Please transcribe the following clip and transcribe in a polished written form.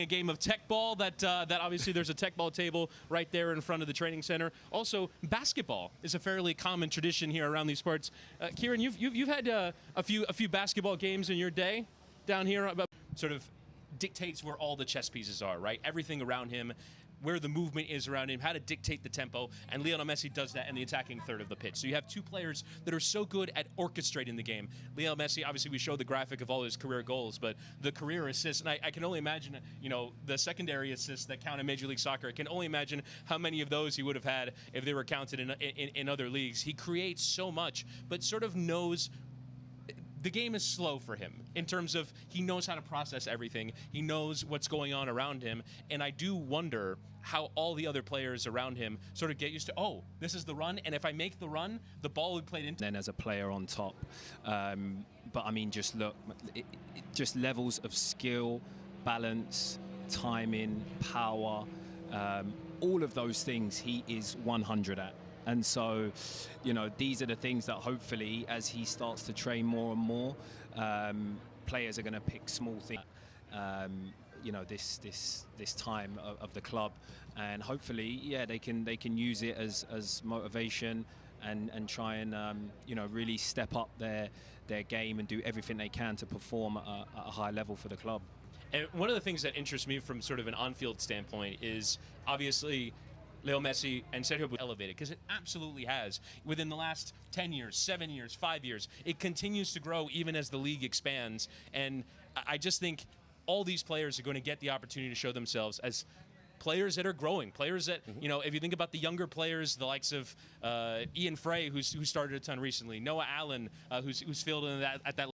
A game of tech ball that obviously there's a tech ball table right there in front of the training center. Also, basketball is a fairly common tradition here around these parts. Kieran, you've had a few basketball games in your day down here. Sort of dictates where all the chess pieces are, right? Everything around him, where the movement is around him, how to dictate the tempo, and Lionel Messi does that in the attacking third of the pitch. So you have two players that are so good at orchestrating the game. Lionel Messi, obviously we showed the graphic of all his career goals, but the career assists, and I can only imagine, you know, the secondary assists that count in Major League Soccer, I can only imagine how many of those he would have had if they were counted in other leagues. He creates so much, but sort of knows the game is slow for him in terms of he knows how to process everything. He knows what's going on around him. And I do wonder how all the other players around him sort of get used to, oh, this is the run. And if I make the run, the ball will be played into. Then as a player on top. But I mean, just look, just levels of skill, balance, timing, power, all of those things he is 100 at. And so, you know, these are the things that hopefully, as he starts to train more and more, players are going to pick small things. You know, this time of the club, and hopefully, yeah, they can use it as motivation and try and you know, really step up their game and do everything they can to perform at a high level for the club. And one of the things that interests me from sort of an on-field standpoint is obviously Lionel Messi and Sergio Busquets elevated, because it absolutely has. Within the last 10 years, 7 years, 5 years, it continues to grow even as the league expands. And I just think all these players are going to get the opportunity to show themselves as players that are growing, players that, you know, if you think about the younger players, the likes of Ian Frey, who started a ton recently, Noah Allen, who's filled in at that